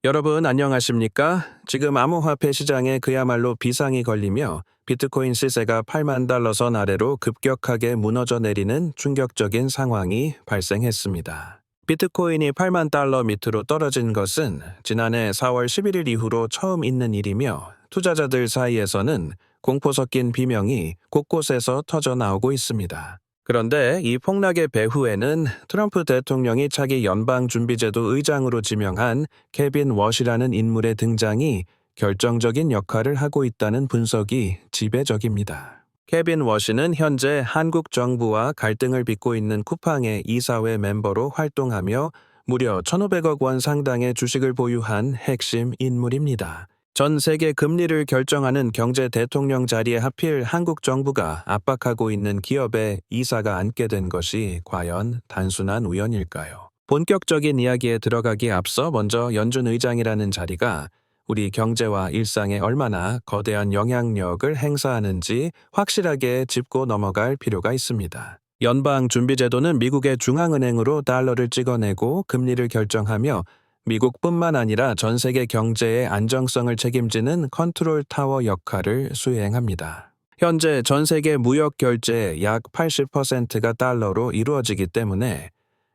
여러분 안녕하십니까? 지금 암호화폐 시장에 그야말로 비상이 걸리며 비트코인 시세가 8만 달러 선 아래로 급격하게 무너져 내리는 충격적인 상황이 발생했습니다. 비트코인이 8만 달러 밑으로 떨어진 것은 지난해 4월 11일 이후로 처음 있는 일이며 투자자들 사이에서는 공포 섞인 비명이 곳곳에서 터져 나오고 있습니다. 그런데 이 폭락의 배후에는 트럼프 대통령이 차기 연방준비제도 의장으로 지명한 케빈 워시라는 인물의 등장이 결정적인 역할을 하고 있다는 분석이 지배적입니다. 케빈 워시는 현재 한국 정부와 갈등을 빚고 있는 쿠팡의 이사회 멤버로 활동하며 무려 1,500억 원 상당의 주식을 보유한 핵심 인물입니다. 전 세계 금리를 결정하는 경제 대통령 자리에 하필 한국 정부가 압박하고 있는 기업에 이사가 앉게 된 것이 과연 단순한 우연일까요? 본격적인 이야기에 들어가기에 앞서 먼저 연준 의장이라는 자리가 우리 경제와 일상에 얼마나 거대한 영향력을 행사하는지 확실하게 짚고 넘어갈 필요가 있습니다. 연방준비제도는 미국의 중앙은행으로 달러를 찍어내고 금리를 결정하며 미국뿐만 아니라 전 세계 경제의 안정성을 책임지는 컨트롤 타워 역할을 수행합니다. 현재 전 세계 무역 결제의 약 80%가 달러로 이루어지기 때문에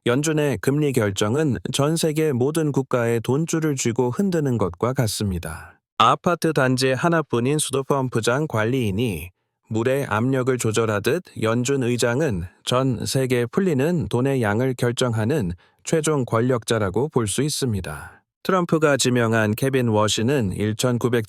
연준의 금리 결정은 전 세계 모든 국가의 돈줄을 쥐고 흔드는 것과 같습니다. 아파트 단지 하나뿐인 수도펌프장 관리인이 물의 압력을 조절하듯 연준 의장은 전 세계에 풀리는 돈의 양을 결정하는 최종 권력자라고 볼 수 있습니다. 트럼프가 지명한 케빈 워시는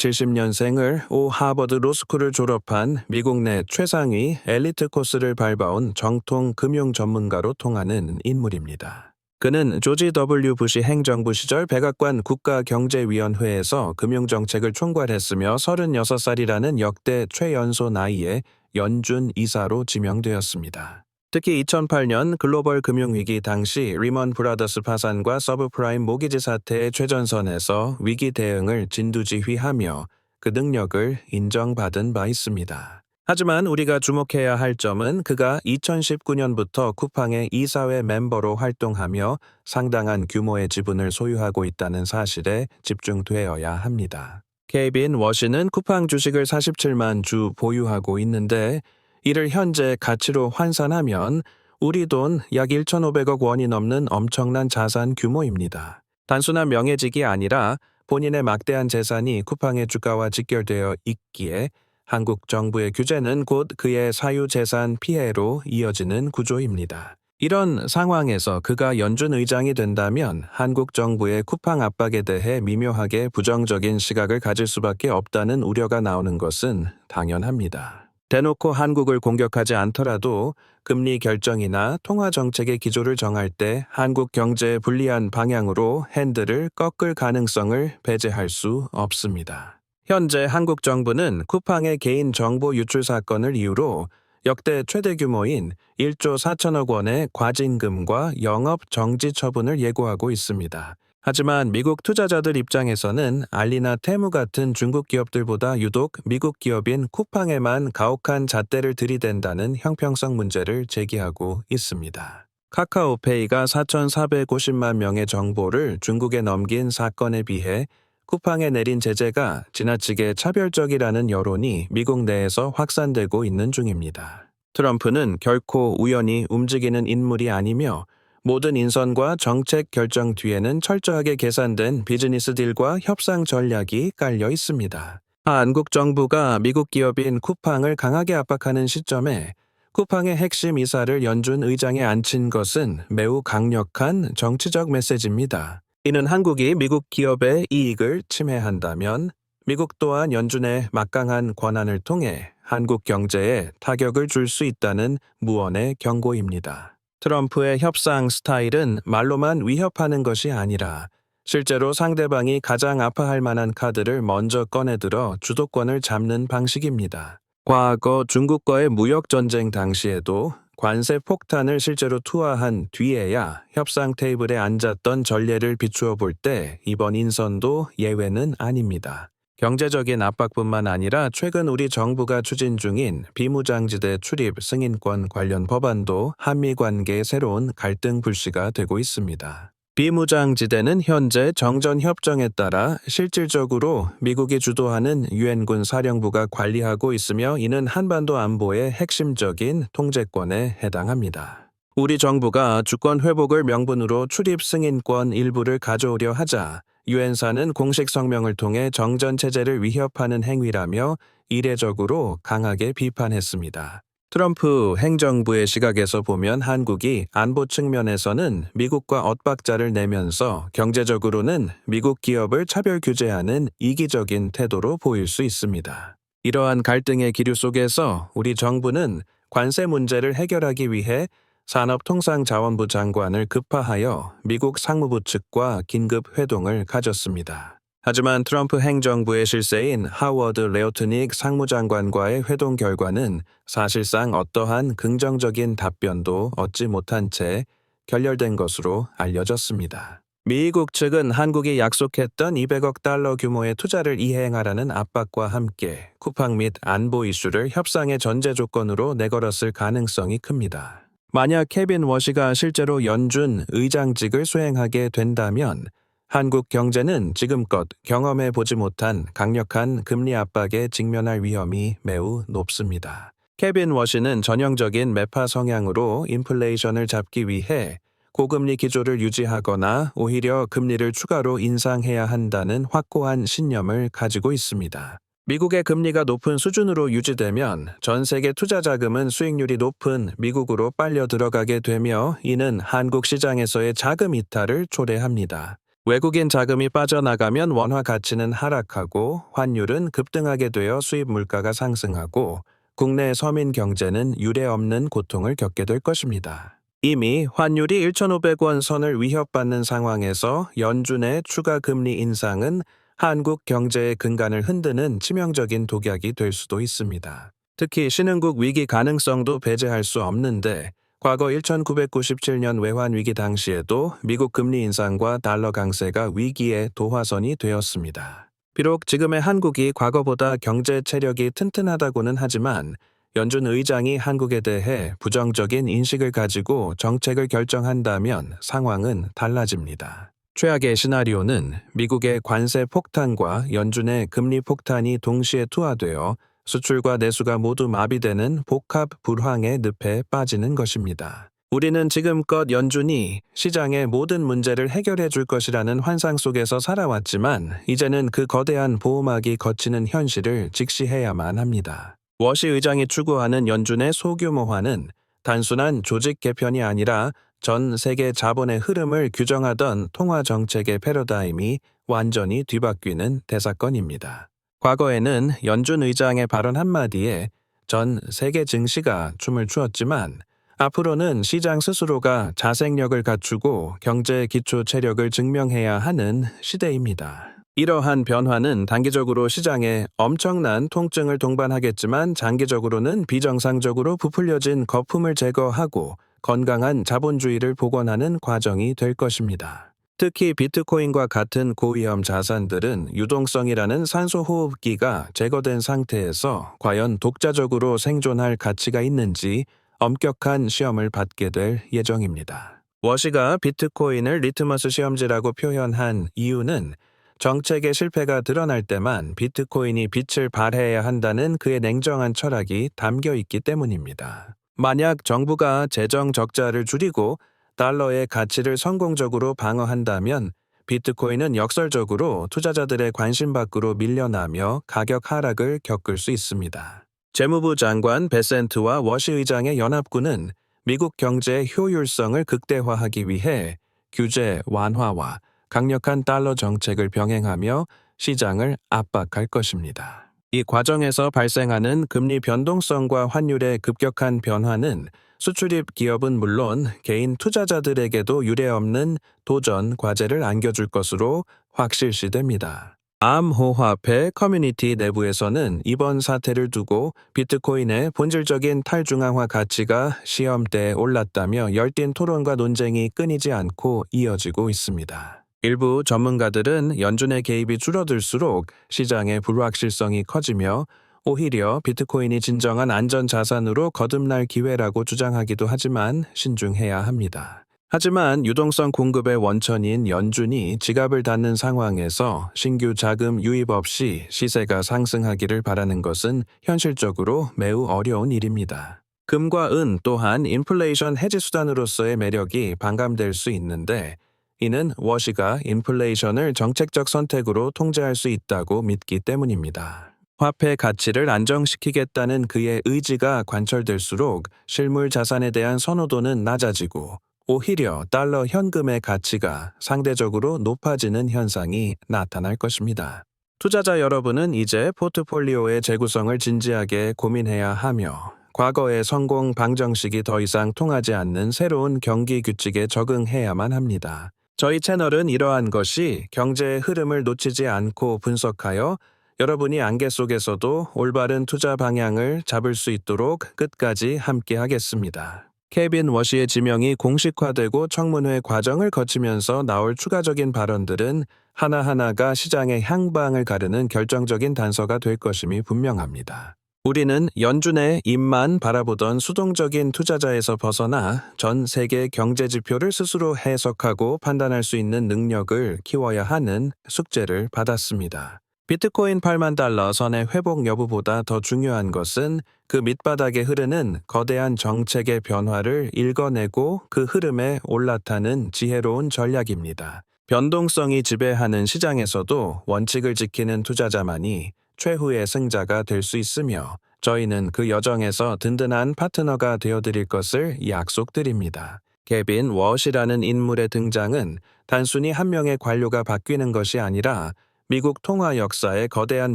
1970년생을 오 하버드 로스쿨을 졸업한 미국 내 최상위 엘리트 코스를 밟아온 정통 금융 전문가로 통하는 인물입니다. 그는 조지 W. 부시 행정부 시절 백악관 국가경제위원회에서 금융정책을 총괄했으며 36살이라는 역대 최연소 나이에 연준 이사로 지명되었습니다. 특히 2008년 글로벌 금융위기 당시 리먼 브라더스 파산과 서브프라임 모기지 사태의 최전선에서 위기 대응을 진두지휘하며 그 능력을 인정받은 바 있습니다. 하지만 우리가 주목해야 할 점은 그가 2019년부터 쿠팡의 이사회 멤버로 활동하며 상당한 규모의 지분을 소유하고 있다는 사실에 집중되어야 합니다. 케빈 워시는 쿠팡 주식을 47만 주 보유하고 있는데 이를 현재 가치로 환산하면 우리 돈 약 1,500억 원이 넘는 엄청난 자산 규모입니다. 단순한 명예직이 아니라 본인의 막대한 재산이 쿠팡의 주가와 직결되어 있기에 한국 정부의 규제는 곧 그의 사유재산 피해로 이어지는 구조입니다. 이런 상황에서 그가 연준 의장이 된다면 한국 정부의 쿠팡 압박에 대해 미묘하게 부정적인 시각을 가질 수밖에 없다는 우려가 나오는 것은 당연합니다. 대놓고 한국을 공격하지 않더라도 금리 결정이나 통화 정책의 기조를 정할 때 한국 경제에 불리한 방향으로 핸들을 꺾을 가능성을 배제할 수 없습니다. 현재 한국 정부는 쿠팡의 개인 정보 유출 사건을 이유로 역대 최대 규모인 1조 4천억 원의 과징금과 영업 정지 처분을 예고하고 있습니다. 하지만 미국 투자자들 입장에서는 알리나 테무 같은 중국 기업들보다 유독 미국 기업인 쿠팡에만 가혹한 잣대를 들이댄다는 형평성 문제를 제기하고 있습니다. 카카오페이가 4,450만 명의 정보를 중국에 넘긴 사건에 비해 쿠팡에 내린 제재가 지나치게 차별적이라는 여론이 미국 내에서 확산되고 있는 중입니다. 트럼프는 결코 우연히 움직이는 인물이 아니며 모든 인선과 정책 결정 뒤에는 철저하게 계산된 비즈니스 딜과 협상 전략이 깔려 있습니다. 한국 정부가 미국 기업인 쿠팡을 강하게 압박하는 시점에 쿠팡의 핵심 이사를 연준 의장에 앉힌 것은 매우 강력한 정치적 메시지입니다. 이는 한국이 미국 기업의 이익을 침해한다면 미국 또한 연준의 막강한 권한을 통해 한국 경제에 타격을 줄 수 있다는 무언의 경고입니다. 트럼프의 협상 스타일은 말로만 위협하는 것이 아니라 실제로 상대방이 가장 아파할 만한 카드를 먼저 꺼내들어 주도권을 잡는 방식입니다. 과거 중국과의 무역전쟁 당시에도 관세 폭탄을 실제로 투하한 뒤에야 협상 테이블에 앉았던 전례를 비추어 볼 때 이번 인선도 예외는 아닙니다. 경제적인 압박뿐만 아니라 최근 우리 정부가 추진 중인 비무장지대 출입 승인권 관련 법안도 한미 관계의 새로운 갈등 불씨가 되고 있습니다. 비무장지대는 현재 정전협정에 따라 실질적으로 미국이 주도하는 유엔군 사령부가 관리하고 있으며 이는 한반도 안보의 핵심적인 통제권에 해당합니다. 우리 정부가 주권 회복을 명분으로 출입 승인권 일부를 가져오려 하자 유엔사는 공식 성명을 통해 정전체제를 위협하는 행위라며 이례적으로 강하게 비판했습니다. 트럼프 행정부의 시각에서 보면 한국이 안보 측면에서는 미국과 엇박자를 내면서 경제적으로는 미국 기업을 차별 규제하는 이기적인 태도로 보일 수 있습니다. 이러한 갈등의 기류 속에서 우리 정부는 관세 문제를 해결하기 위해 산업통상자원부 장관을 급파하여 미국 상무부 측과 긴급 회동을 가졌습니다. 하지만 트럼프 행정부의 실세인 하워드 레오트닉 상무장관과의 회동 결과는 사실상 어떠한 긍정적인 답변도 얻지 못한 채 결렬된 것으로 알려졌습니다. 미국 측은 한국이 약속했던 200억 달러 규모의 투자를 이행하라는 압박과 함께 쿠팡 및 안보 이슈를 협상의 전제 조건으로 내걸었을 가능성이 큽니다. 만약 케빈 워시가 실제로 연준 의장직을 수행하게 된다면 한국 경제는 지금껏 경험해 보지 못한 강력한 금리 압박에 직면할 위험이 매우 높습니다. 케빈 워시는 전형적인 매파 성향으로 인플레이션을 잡기 위해 고금리 기조를 유지하거나 오히려 금리를 추가로 인상해야 한다는 확고한 신념을 가지고 있습니다. 미국의 금리가 높은 수준으로 유지되면 전 세계 투자 자금은 수익률이 높은 미국으로 빨려 들어가게 되며 이는 한국 시장에서의 자금 이탈을 초래합니다. 외국인 자금이 빠져나가면 원화 가치는 하락하고 환율은 급등하게 되어 수입 물가가 상승하고 국내 서민 경제는 유례없는 고통을 겪게 될 것입니다. 이미 환율이 1,500원 선을 위협받는 상황에서 연준의 추가 금리 인상은 한국 경제의 근간을 흔드는 치명적인 독약이 될 수도 있습니다. 특히 신흥국 위기 가능성도 배제할 수 없는데 과거 1997년 외환위기 당시에도 미국 금리 인상과 달러 강세가 위기의 도화선이 되었습니다. 비록 지금의 한국이 과거보다 경제 체력이 튼튼하다고는 하지만 연준 의장이 한국에 대해 부정적인 인식을 가지고 정책을 결정한다면 상황은 달라집니다. 최악의 시나리오는 미국의 관세 폭탄과 연준의 금리 폭탄이 동시에 투하되어 수출과 내수가 모두 마비되는 복합 불황의 늪에 빠지는 것입니다. 우리는 지금껏 연준이 시장의 모든 문제를 해결해 줄 것이라는 환상 속에서 살아왔지만 이제는 그 거대한 보호막이 걷히는 현실을 직시해야만 합니다. 워시 의장이 추구하는 연준의 소규모화는 단순한 조직 개편이 아니라 전 세계 자본의 흐름을 규정하던 통화 정책의 패러다임이 완전히 뒤바뀌는 대사건입니다. 과거에는 연준 의장의 발언 한마디에 전 세계 증시가 춤을 추었지만 앞으로는 시장 스스로가 자생력을 갖추고 경제 기초 체력을 증명해야 하는 시대입니다. 이러한 변화는 단기적으로 시장에 엄청난 통증을 동반하겠지만 장기적으로는 비정상적으로 부풀려진 거품을 제거하고 건강한 자본주의를 복원하는 과정이 될 것입니다. 특히 비트코인과 같은 고위험 자산들은 유동성이라는 산소호흡기가 제거된 상태에서 과연 독자적으로 생존할 가치가 있는지 엄격한 시험을 받게 될 예정입니다. 워시가 비트코인을 리트머스 시험지라고 표현한 이유는 정책의 실패가 드러날 때만 비트코인이 빛을 발해야 한다는 그의 냉정한 철학이 담겨 있기 때문입니다. 만약 정부가 재정 적자를 줄이고 달러의 가치를 성공적으로 방어한다면 비트코인은 역설적으로 투자자들의 관심 밖으로 밀려나며 가격 하락을 겪을 수 있습니다. 재무부 장관 베센트와 워시 의장의 연합군은 미국 경제의 효율성을 극대화하기 위해 규제 완화와 강력한 달러 정책을 병행하며 시장을 압박할 것입니다. 이 과정에서 발생하는 금리 변동성과 환율의 급격한 변화는 수출입 기업은 물론 개인 투자자들에게도 유례없는 도전 과제를 안겨줄 것으로 확실시됩니다. 암호화폐 커뮤니티 내부에서는 이번 사태를 두고 비트코인의 본질적인 탈중앙화 가치가 시험대에 올랐다며 열띤 토론과 논쟁이 끊이지 않고 이어지고 있습니다. 일부 전문가들은 연준의 개입이 줄어들수록 시장의 불확실성이 커지며 오히려 비트코인이 진정한 안전자산으로 거듭날 기회라고 주장하기도 하지만 신중해야 합니다. 하지만 유동성 공급의 원천인 연준이 지갑을 닫는 상황에서 신규 자금 유입 없이 시세가 상승하기를 바라는 것은 현실적으로 매우 어려운 일입니다. 금과 은 또한 인플레이션 해지 수단으로서의 매력이 반감될 수 있는데, 이는 워시가 인플레이션을 정책적 선택으로 통제할 수 있다고 믿기 때문입니다. 화폐 가치를 안정시키겠다는 그의 의지가 관철될수록 실물 자산에 대한 선호도는 낮아지고, 오히려 달러 현금의 가치가 상대적으로 높아지는 현상이 나타날 것입니다. 투자자 여러분은 이제 포트폴리오의 재구성을 진지하게 고민해야 하며, 과거의 성공 방정식이 더 이상 통하지 않는 새로운 경기 규칙에 적응해야만 합니다. 저희 채널은 이러한 것이 경제의 흐름을 놓치지 않고 분석하여 여러분이 안개 속에서도 올바른 투자 방향을 잡을 수 있도록 끝까지 함께 하겠습니다. 케빈 워시의 지명이 공식화되고 청문회 과정을 거치면서 나올 추가적인 발언들은 하나하나가 시장의 향방을 가르는 결정적인 단서가 될 것임이 분명합니다. 우리는 연준의 입만 바라보던 수동적인 투자자에서 벗어나 전 세계 경제 지표를 스스로 해석하고 판단할 수 있는 능력을 키워야 하는 숙제를 받았습니다. 비트코인 8만 달러 선의 회복 여부보다 더 중요한 것은 그 밑바닥에 흐르는 거대한 정책의 변화를 읽어내고 그 흐름에 올라타는 지혜로운 전략입니다. 변동성이 지배하는 시장에서도 원칙을 지키는 투자자만이 최후의 승자가 될 수 있으며, 저희는 그 여정에서 든든한 파트너가 되어드릴 것을 약속드립니다. 케빈 워시라는 인물의 등장은 단순히 한 명의 관료가 바뀌는 것이 아니라 미국 통화 역사의 거대한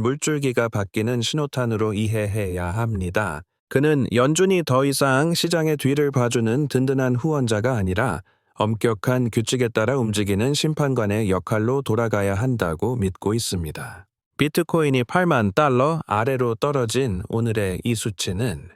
물줄기가 바뀌는 신호탄으로 이해해야 합니다. 그는 연준이 더 이상 시장의 뒤를 봐주는 든든한 후원자가 아니라 엄격한 규칙에 따라 움직이는 심판관의 역할로 돌아가야 한다고 믿고 있습니다. 비트코인이 8만 달러 아래로 떨어진 오늘의 이 수치는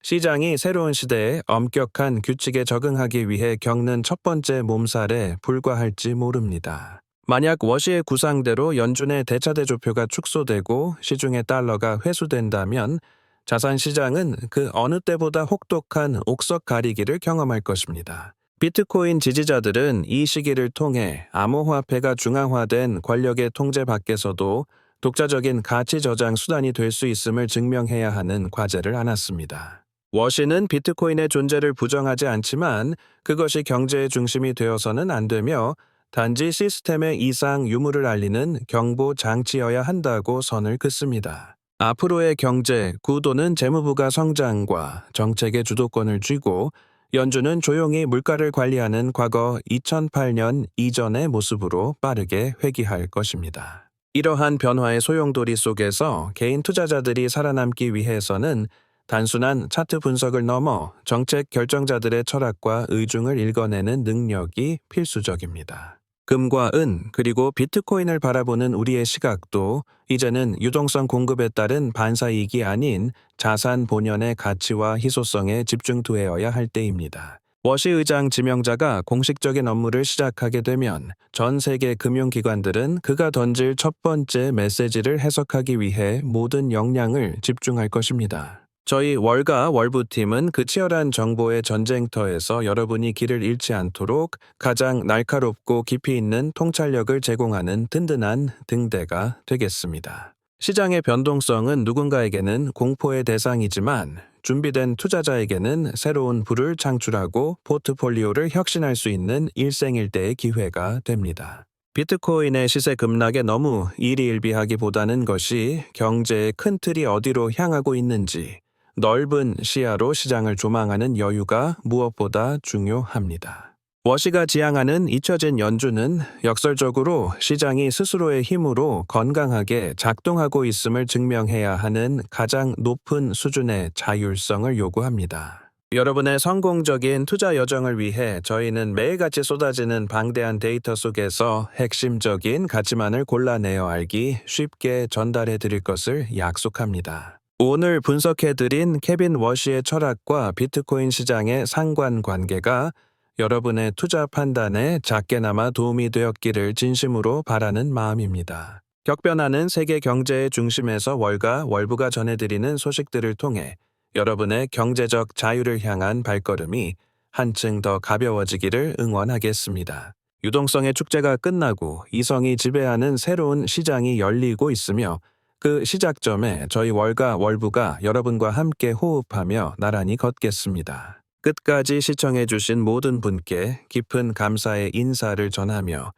시장이 새로운 시대에 엄격한 규칙에 적응하기 위해 겪는 첫 번째 몸살에 불과할지 모릅니다. 만약 워시의 구상대로 연준의 대차대조표가 축소되고 시중의 달러가 회수된다면 자산 시장은 그 어느 때보다 혹독한 옥석 가리기를 경험할 것입니다. 비트코인 지지자들은 이 시기를 통해 암호화폐가 중앙화된 권력의 통제 밖에서도 독자적인 가치 저장 수단이 될 수 있음을 증명해야 하는 과제를 안았습니다. 워시는 비트코인의 존재를 부정하지 않지만 그것이 경제의 중심이 되어서는 안 되며 단지 시스템의 이상 유무를 알리는 경보 장치여야 한다고 선을 긋습니다. 앞으로의 경제 구도는 재무부가 성장과 정책의 주도권을 쥐고 연준은 조용히 물가를 관리하는 과거 2008년 이전의 모습으로 빠르게 회귀할 것입니다. 이러한 변화의 소용돌이 속에서 개인 투자자들이 살아남기 위해서는 단순한 차트 분석을 넘어 정책 결정자들의 철학과 의중을 읽어내는 능력이 필수적입니다. 금과 은 그리고 비트코인을 바라보는 우리의 시각도 이제는 유동성 공급에 따른 반사이익이 아닌 자산 본연의 가치와 희소성에 집중되어야 할 때입니다. 워시 의장 지명자가 공식적인 업무를 시작하게 되면 전 세계 금융기관들은 그가 던질 첫 번째 메시지를 해석하기 위해 모든 역량을 집중할 것입니다. 저희 월가 월부팀은 그 치열한 정보의 전쟁터에서 여러분이 길을 잃지 않도록 가장 날카롭고 깊이 있는 통찰력을 제공하는 든든한 등대가 되겠습니다. 시장의 변동성은 누군가에게는 공포의 대상이지만 준비된 투자자에게는 새로운 부를 창출하고 포트폴리오를 혁신할 수 있는 일생일대의 기회가 됩니다. 비트코인의 시세 급락에 너무 일희일비하기보다는 것이 경제의 큰 틀이 어디로 향하고 있는지 넓은 시야로 시장을 조망하는 여유가 무엇보다 중요합니다. 워시가 지향하는 잊혀진 연준은 역설적으로 시장이 스스로의 힘으로 건강하게 작동하고 있음을 증명해야 하는 가장 높은 수준의 자율성을 요구합니다. 여러분의 성공적인 투자 여정을 위해 저희는 매일같이 쏟아지는 방대한 데이터 속에서 핵심적인 가치만을 골라내어 알기 쉽게 전달해 드릴 것을 약속합니다. 오늘 분석해드린 케빈 워시의 철학과 비트코인 시장의 상관관계가 여러분의 투자 판단에 작게나마 도움이 되었기를 진심으로 바라는 마음입니다. 격변하는 세계 경제의 중심에서 월가 월부가 전해드리는 소식들을 통해 여러분의 경제적 자유를 향한 발걸음이 한층 더 가벼워지기를 응원하겠습니다. 유동성의 축제가 끝나고 이성이 지배하는 새로운 시장이 열리고 있으며 그 시작점에 저희 월가 월부가 여러분과 함께 호흡하며 나란히 걷겠습니다. 끝까지 시청해주신 모든 분께 깊은 감사의 인사를 전하며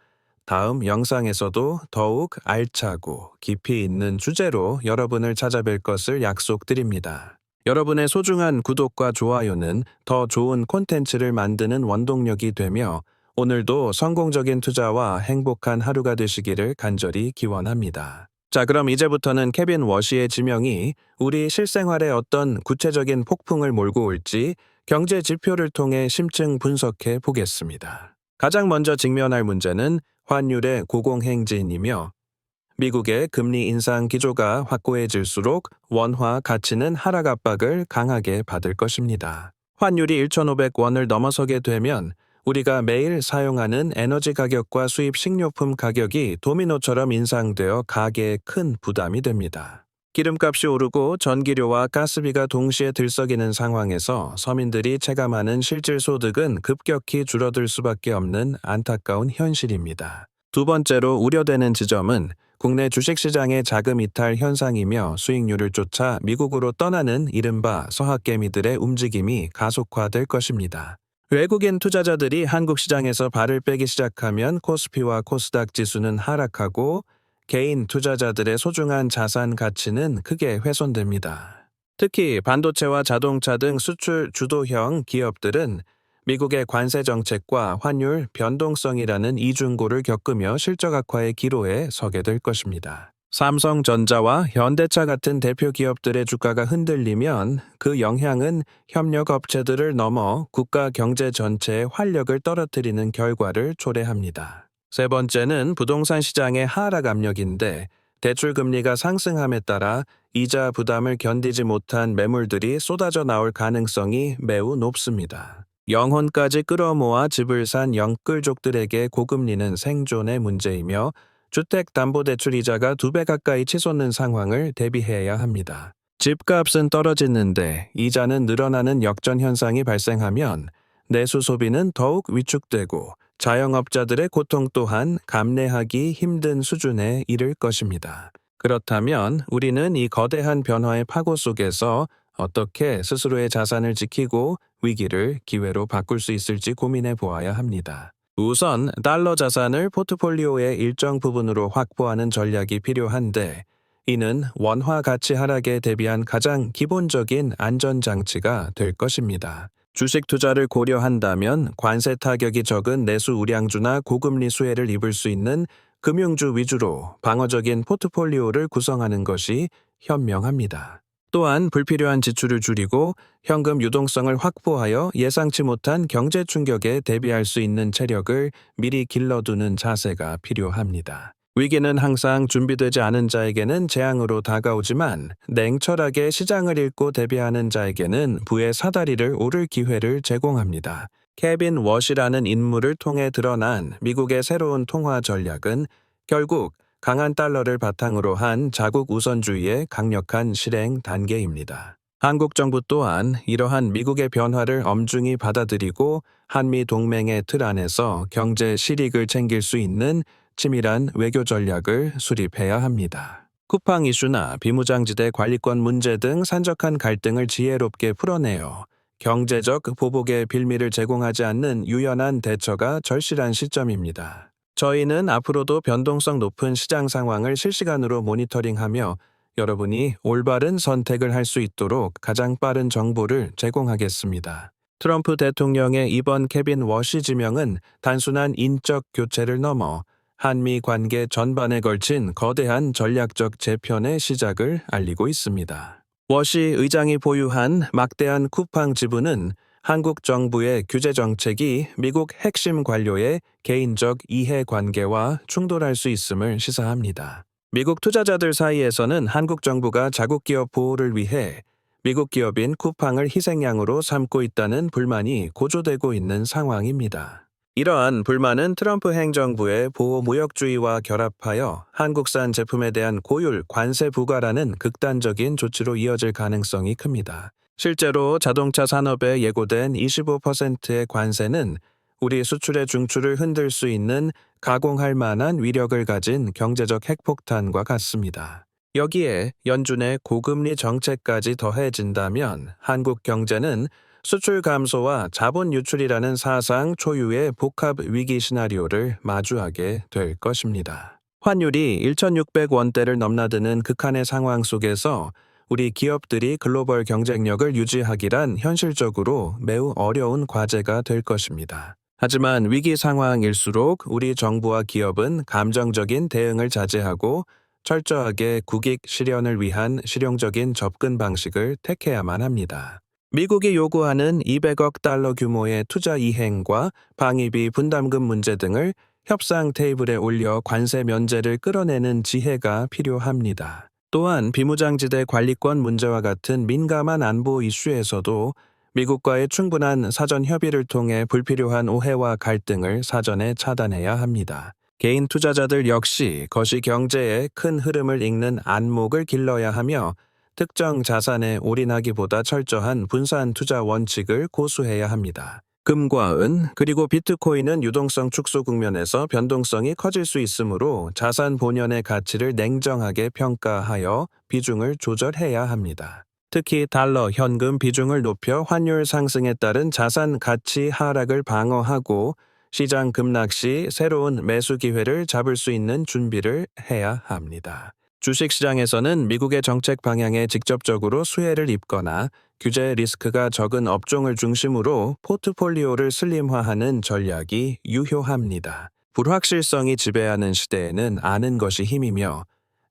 다음 영상에서도 더욱 알차고 깊이 있는 주제로 여러분을 찾아뵐 것을 약속드립니다. 여러분의 소중한 구독과 좋아요는 더 좋은 콘텐츠를 만드는 원동력이 되며 오늘도 성공적인 투자와 행복한 하루가 되시기를 간절히 기원합니다. 자, 그럼 이제부터는 케빈 워시의 지명이 우리 실생활에 어떤 구체적인 폭풍을 몰고 올지 경제 지표를 통해 심층 분석해 보겠습니다. 가장 먼저 직면할 문제는 환율의 고공행진이며 미국의 금리 인상 기조가 확고해질수록 원화 가치는 하락 압박을 강하게 받을 것입니다. 환율이 1,500원을 넘어서게 되면 우리가 매일 사용하는 에너지 가격과 수입 식료품 가격이 도미노처럼 인상되어 가계에 큰 부담이 됩니다. 기름값이 오르고 전기료와 가스비가 동시에 들썩이는 상황에서 서민들이 체감하는 실질 소득은 급격히 줄어들 수밖에 없는 안타까운 현실입니다. 두 번째로 우려되는 지점은 국내 주식시장의 자금 이탈 현상이며 수익률을 쫓아 미국으로 떠나는 이른바 서학개미들의 움직임이 가속화될 것입니다. 외국인 투자자들이 한국 시장에서 발을 빼기 시작하면 코스피와 코스닥 지수는 하락하고 개인 투자자들의 소중한 자산 가치는 크게 훼손됩니다. 특히 반도체와 자동차 등 수출 주도형 기업들은 미국의 관세 정책과 환율 변동성이라는 이중고를 겪으며 실적 악화의 기로에 서게 될 것입니다. 삼성전자와 현대차 같은 대표 기업들의 주가가 흔들리면 그 영향은 협력 업체들을 넘어 국가 경제 전체의 활력을 떨어뜨리는 결과를 초래합니다. 세 번째는 부동산 시장의 하락 압력인데 대출 금리가 상승함에 따라 이자 부담을 견디지 못한 매물들이 쏟아져 나올 가능성이 매우 높습니다. 영혼까지 끌어모아 집을 산 영끌족들에게 고금리는 생존의 문제이며 주택담보대출 이자가 2배 가까이 치솟는 상황을 대비해야 합니다. 집값은 떨어지는데 이자는 늘어나는 역전 현상이 발생하면 내수 소비는 더욱 위축되고 자영업자들의 고통 또한 감내하기 힘든 수준에 이를 것입니다. 그렇다면 우리는 이 거대한 변화의 파고 속에서 어떻게 스스로의 자산을 지키고 위기를 기회로 바꿀 수 있을지 고민해 보아야 합니다. 우선 달러 자산을 포트폴리오의 일정 부분으로 확보하는 전략이 필요한데 이는 원화 가치 하락에 대비한 가장 기본적인 안전장치가 될 것입니다. 주식 투자를 고려한다면 관세 타격이 적은 내수 우량주나 고금리 수혜를 입을 수 있는 금융주 위주로 방어적인 포트폴리오를 구성하는 것이 현명합니다. 또한 불필요한 지출을 줄이고 현금 유동성을 확보하여 예상치 못한 경제 충격에 대비할 수 있는 체력을 미리 길러두는 자세가 필요합니다. 위기는 항상 준비되지 않은 자에게는 재앙으로 다가오지만 냉철하게 시장을 읽고 대비하는 자에게는 부의 사다리를 오를 기회를 제공합니다. 케빈 워시라는 인물을 통해 드러난 미국의 새로운 통화 전략은 결국 강한 달러를 바탕으로 한 자국 우선주의의 강력한 실행 단계입니다. 한국 정부 또한 이러한 미국의 변화를 엄중히 받아들이고 한미 동맹의 틀 안에서 경제 실익을 챙길 수 있는 치밀한 외교 전략을 수립해야 합니다. 쿠팡 이슈나 비무장지대 관리권 문제 등 산적한 갈등을 지혜롭게 풀어내어 경제적 보복의 빌미를 제공하지 않는 유연한 대처가 절실한 시점입니다. 저희는 앞으로도 변동성 높은 시장 상황을 실시간으로 모니터링하며 여러분이 올바른 선택을 할 수 있도록 가장 빠른 정보를 제공하겠습니다. 트럼프 대통령의 이번 케빈 워시 지명은 단순한 인적 교체를 넘어 한미 관계 전반에 걸친 거대한 전략적 재편의 시작을 알리고 있습니다. 워시 의장이 보유한 막대한 쿠팡 지분은 한국 정부의 규제 정책이 미국 핵심 관료의 개인적 이해관계와 충돌할 수 있음을 시사합니다. 미국 투자자들 사이에서는 한국 정부가 자국 기업 보호를 위해 미국 기업인 쿠팡을 희생양으로 삼고 있다는 불만이 고조되고 있는 상황입니다. 이러한 불만은 트럼프 행정부의 보호무역주의와 결합하여 한국산 제품에 대한 고율 관세 부과라는 극단적인 조치로 이어질 가능성이 큽니다. 실제로 자동차 산업에 예고된 25%의 관세는 우리 수출의 중추를 흔들 수 있는 가공할 만한 위력을 가진 경제적 핵폭탄과 같습니다. 여기에 연준의 고금리 정책까지 더해진다면 한국 경제는 수출 감소와 자본 유출이라는 사상 초유의 복합 위기 시나리오를 마주하게 될 것입니다. 환율이 1,600원대를 넘나드는 극한의 상황 속에서 우리 기업들이 글로벌 경쟁력을 유지하기란 현실적으로 매우 어려운 과제가 될 것입니다. 하지만 위기 상황일수록 우리 정부와 기업은 감정적인 대응을 자제하고 철저하게 국익 실현을 위한 실용적인 접근 방식을 택해야만 합니다. 미국이 요구하는 200억 달러 규모의 투자 이행과 방위비 분담금 문제 등을 협상 테이블에 올려 관세 면제를 끌어내는 지혜가 필요합니다. 또한 비무장지대 관리권 문제와 같은 민감한 안보 이슈에서도 미국과의 충분한 사전 협의를 통해 불필요한 오해와 갈등을 사전에 차단해야 합니다. 개인 투자자들 역시 거시 경제의 큰 흐름을 읽는 안목을 길러야 하며 특정 자산에 올인하기보다 철저한 분산 투자 원칙을 고수해야 합니다. 금과 은, 그리고 비트코인은 유동성 축소 국면에서 변동성이 커질 수 있으므로 자산 본연의 가치를 냉정하게 평가하여 비중을 조절해야 합니다. 특히 달러 현금 비중을 높여 환율 상승에 따른 자산 가치 하락을 방어하고 시장 급락 시 새로운 매수 기회를 잡을 수 있는 준비를 해야 합니다. 주식시장에서는 미국의 정책 방향에 직접적으로 수혜를 입거나 규제 리스크가 적은 업종을 중심으로 포트폴리오를 슬림화하는 전략이 유효합니다. 불확실성이 지배하는 시대에는 아는 것이 힘이며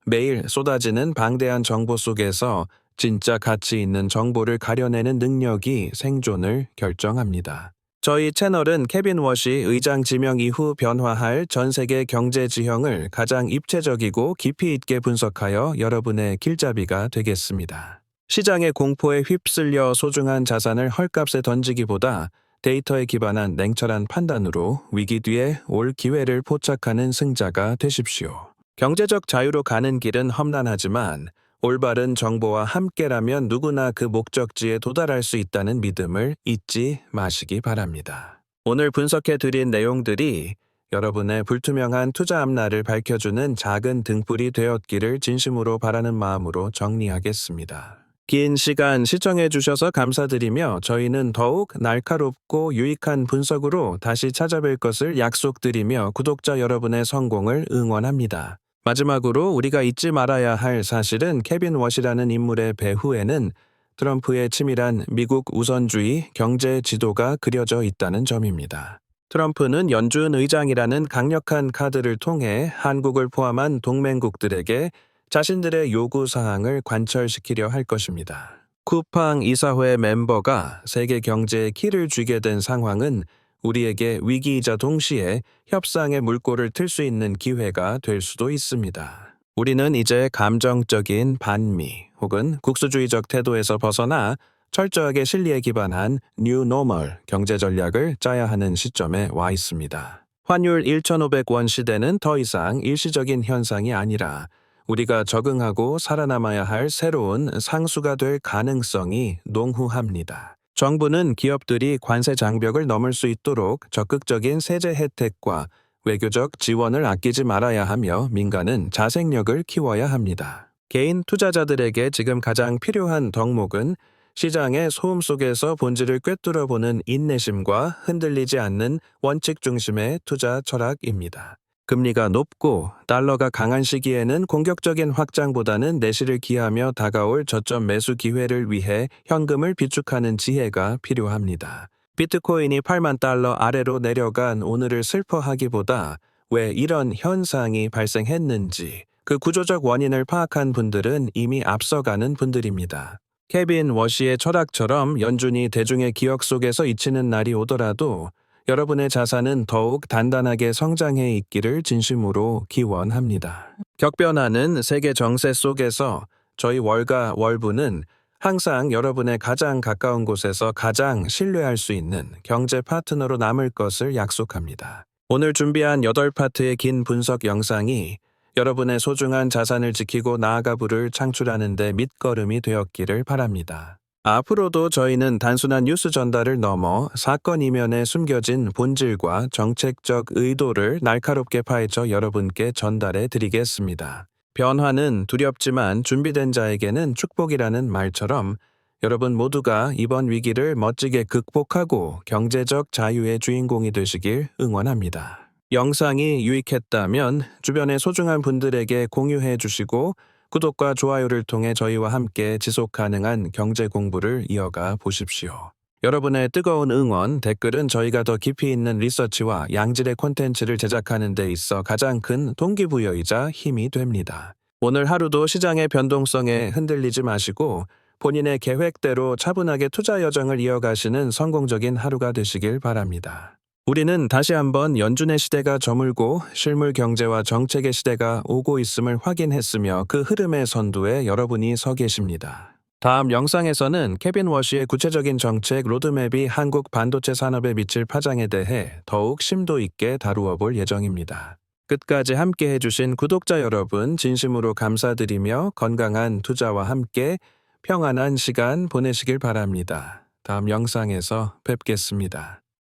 매일 쏟아지는 방대한 정보 속에서 진짜 가치 있는 정보를 가려내는 능력이 생존을 결정합니다. 저희 채널은 케빈 워시 의장 지명 이후 변화할 전 세계 경제 지형을 가장 입체적이고 깊이 있게 분석하여 여러분의 길잡이가 되겠습니다. 시장의 공포에 휩쓸려 소중한 자산을 헐값에 던지기보다 데이터에 기반한 냉철한 판단으로 위기 뒤에 올 기회를 포착하는 승자가 되십시오. 경제적 자유로 가는 길은 험난하지만 올바른 정보와 함께라면 누구나 그 목적지에 도달할 수 있다는 믿음을 잊지 마시기 바랍니다. 오늘 분석해드린 내용들이 여러분의 불투명한 투자 앞날을 밝혀주는 작은 등불이 되었기를 진심으로 바라는 마음으로 정리하겠습니다. 긴 시간 시청해주셔서 감사드리며 저희는 더욱 날카롭고 유익한 분석으로 다시 찾아뵐 것을 약속드리며 구독자 여러분의 성공을 응원합니다. 마지막으로 우리가 잊지 말아야 할 사실은 케빈 워시라는 인물의 배후에는 트럼프의 치밀한 미국 우선주의 경제 지도가 그려져 있다는 점입니다. 트럼프는 연준 의장이라는 강력한 카드를 통해 한국을 포함한 동맹국들에게 자신들의 요구사항을 관철시키려 할 것입니다. 쿠팡 이사회 멤버가 세계 경제에 키를 쥐게 된 상황은 우리에게 위기이자 동시에 협상의 물꼬를 틀 수 있는 기회가 될 수도 있습니다. 우리는 이제 감정적인 반미 혹은 국수주의적 태도에서 벗어나 철저하게 실리에 기반한 뉴 노멀 경제 전략을 짜야 하는 시점에 와 있습니다. 환율 1,500원 시대는 더 이상 일시적인 현상이 아니라 우리가 적응하고 살아남아야 할 새로운 상수가 될 가능성이 농후합니다. 정부는 기업들이 관세 장벽을 넘을 수 있도록 적극적인 세제 혜택과 외교적 지원을 아끼지 말아야 하며 민간은 자생력을 키워야 합니다. 개인 투자자들에게 지금 가장 필요한 덕목은 시장의 소음 속에서 본질을 꿰뚫어보는 인내심과 흔들리지 않는 원칙 중심의 투자 철학입니다. 금리가 높고 달러가 강한 시기에는 공격적인 확장보다는 내실을 기하며 다가올 저점 매수 기회를 위해 현금을 비축하는 지혜가 필요합니다. 비트코인이 8만 달러 아래로 내려간 오늘을 슬퍼하기보다 왜 이런 현상이 발생했는지 그 구조적 원인을 파악한 분들은 이미 앞서가는 분들입니다. 케빈 워시의 철학처럼 연준이 대중의 기억 속에서 잊히는 날이 오더라도 여러분의 자산은 더욱 단단하게 성장해 있기를 진심으로 기원합니다. 격변하는 세계 정세 속에서 저희 월가 월부는 항상 여러분의 가장 가까운 곳에서 가장 신뢰할 수 있는 경제 파트너로 남을 것을 약속합니다. 오늘 준비한 8파트의 긴 분석 영상이 여러분의 소중한 자산을 지키고 나아가 부를 창출하는 데 밑거름이 되었기를 바랍니다. 앞으로도 저희는 단순한 뉴스 전달을 넘어 사건 이면에 숨겨진 본질과 정책적 의도를 날카롭게 파헤쳐 여러분께 전달해 드리겠습니다. 변화는 두렵지만 준비된 자에게는 축복이라는 말처럼 여러분 모두가 이번 위기를 멋지게 극복하고 경제적 자유의 주인공이 되시길 응원합니다. 영상이 유익했다면 주변의 소중한 분들에게 공유해 주시고 구독과 좋아요를 통해 저희와 함께 지속 가능한 경제 공부를 이어가 보십시오. 여러분의 뜨거운 응원, 댓글은 저희가 더 깊이 있는 리서치와 양질의 콘텐츠를 제작하는 데 있어 가장 큰 동기부여이자 힘이 됩니다. 오늘 하루도 시장의 변동성에 흔들리지 마시고 본인의 계획대로 차분하게 투자 여정을 이어가시는 성공적인 하루가 되시길 바랍니다. 우리는 다시 한번 연준의 시대가 저물고 실물 경제와 정책의 시대가 오고 있음을 확인했으며 그 흐름의 선두에 여러분이 서 계십니다. 다음 영상에서는 케빈 워시의 구체적인 정책 로드맵이 한국 반도체 산업에 미칠 파장에 대해 더욱 심도 있게 다루어 볼 예정입니다. 끝까지 함께 해주신 구독자 여러분 진심으로 감사드리며 건강한 투자와 함께 평안한 시간 보내시길 바랍니다. 다음 영상에서 뵙겠습니다.